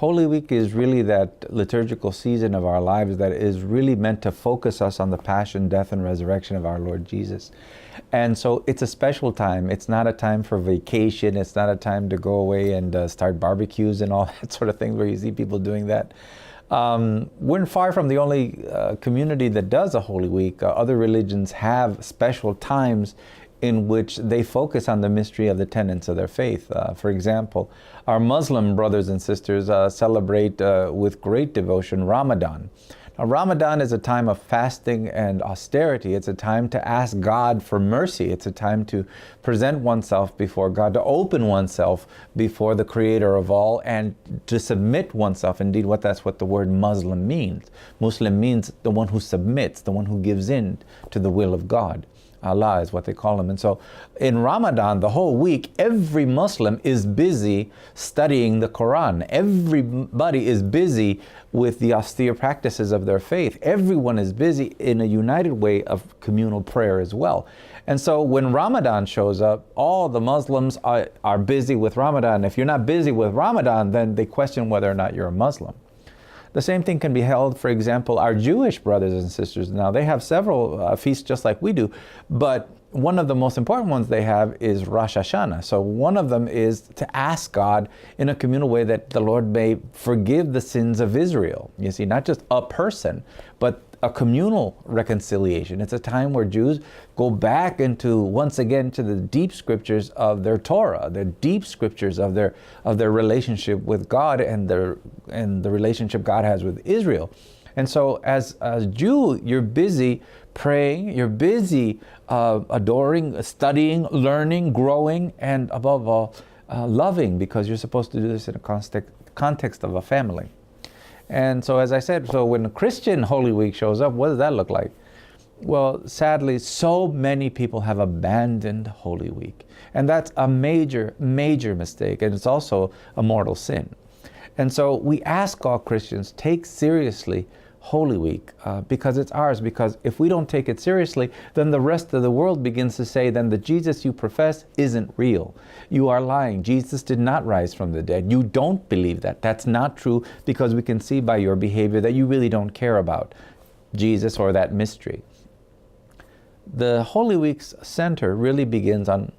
Holy Week is really that liturgical season of our lives that is really meant to focus us on the passion, death, and resurrection of our Lord Jesus. And so it's a special time. It's not a time for vacation. It's not a time to go away and start barbecues and all that sort of thing where you see people doing that. We're far from the only community that does a Holy Week. Other religions have special times in which they focus on the mystery of the tenets of their faith. For example, our Muslim brothers and sisters celebrate with great devotion Ramadan. Now, Ramadan is a time of fasting and austerity. It's a time to ask God for mercy. It's a time to present oneself before God, to open oneself before the Creator of all, and to submit oneself. Indeed, that's what the word Muslim means. Muslim means the one who submits, the one who gives in to the will of God. Allah is what they call him. And so in Ramadan, the whole week, every Muslim is busy studying the Quran. Everybody is busy with the austere practices of their faith. Everyone is busy in a united way of communal prayer as well. And so when Ramadan shows up, all the Muslims are busy with Ramadan. If you're not busy with Ramadan, then they question whether or not you're a Muslim. The same thing can be held, for example, our Jewish brothers and sisters. Now, they have several feasts just like we do, but one of the most important ones they have is Rosh Hashanah. So one of them is to ask God in a communal way that the Lord may forgive the sins of Israel. You see, not just a person, but a communal reconciliation. It's a time where Jews go back once again to the deep scriptures of their Torah, the deep scriptures of their relationship with God and the relationship God has with Israel. And so as a Jew, you're busy praying, you're busy adoring, studying, learning, growing, and above all, loving, because you're supposed to do this in a context of a family. And so, as I said, so when a Christian Holy Week shows up, what does that look like? Well, sadly, so many people have abandoned Holy Week. And that's a major, major mistake. And it's also a mortal sin. And so we ask all Christians, take seriously Holy Week because it's ours. Because if we don't take it seriously, then the rest of the world begins to say, then the Jesus you profess isn't real. You are lying. Jesus did not rise from the dead. You don't believe that. That's not true, because we can see by your behavior that you really don't care about Jesus or that mystery. The Holy Week's center really begins on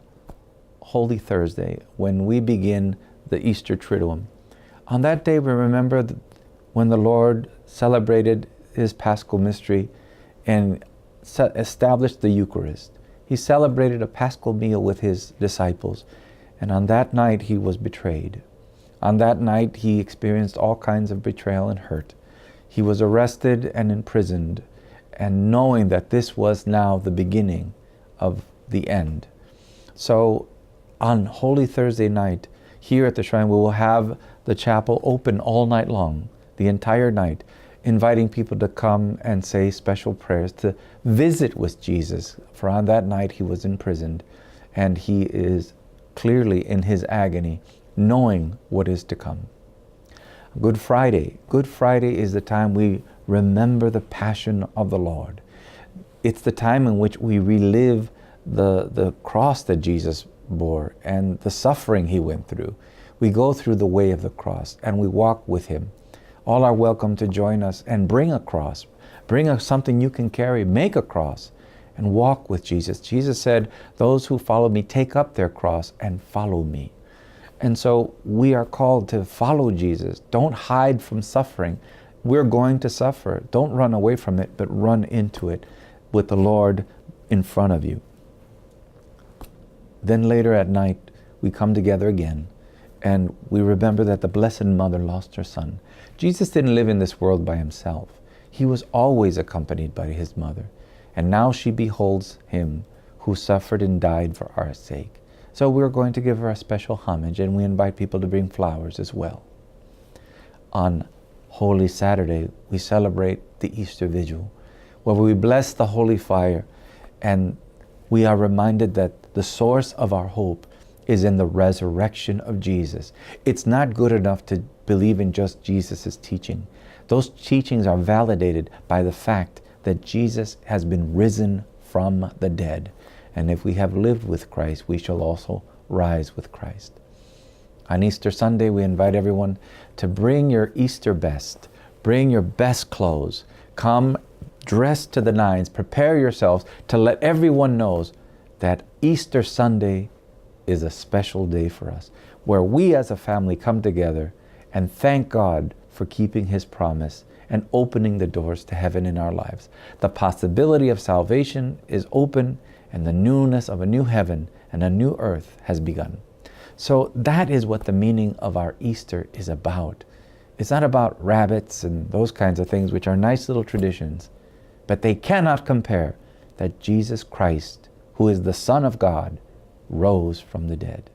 Holy Thursday, when we begin the Easter Triduum. On that day, we remember when the Lord celebrated his Paschal mystery and established the Eucharist. He celebrated a Paschal meal with his disciples, and on that night he was betrayed. On that night he experienced all kinds of betrayal and hurt. He was arrested and imprisoned, and knowing that this was now the beginning of the end. So on Holy Thursday night, here at the shrine, we will have the chapel open all night long, the entire night, inviting people to come and say special prayers, to visit with Jesus. For on that night he was imprisoned, and he is clearly in his agony, knowing what is to come. Good Friday. Good Friday is the time we remember the passion of the Lord. It's the time in which we relive the cross that Jesus bore and the suffering he went through. We go through the way of the cross and we walk with him. All are welcome to join us and bring a cross. Bring something you can carry. Make a cross and walk with Jesus. Jesus said, those who follow me take up their cross and follow me. And so we are called to follow Jesus. Don't hide from suffering. We're going to suffer. Don't run away from it, but run into it with the Lord in front of you. Then later at night, we come together again, and we remember that the Blessed Mother lost her son. Jesus didn't live in this world by himself. He was always accompanied by his mother. And now she beholds him who suffered and died for our sake. So we're going to give her a special homage, and we invite people to bring flowers as well. On Holy Saturday, we celebrate the Easter Vigil, where we bless the holy fire, and we are reminded that the source of our hope is in the resurrection of Jesus. It's not good enough to believe in just Jesus' teaching. Those teachings are validated by the fact that Jesus has been risen from the dead. And if we have lived with Christ, we shall also rise with Christ. On Easter Sunday, we invite everyone to bring your Easter best. Bring your best clothes. Come dressed to the nines. Prepare yourselves to let everyone know that Easter Sunday is a special day for us, where we as a family come together and thank God for keeping His promise and opening the doors to heaven in our lives. The possibility of salvation is open, and the newness of a new heaven and a new earth has begun. So that is what the meaning of our Easter is about. It's not about rabbits and those kinds of things, which are nice little traditions, but they cannot compare that Jesus Christ, who is the Son of God, rose from the dead.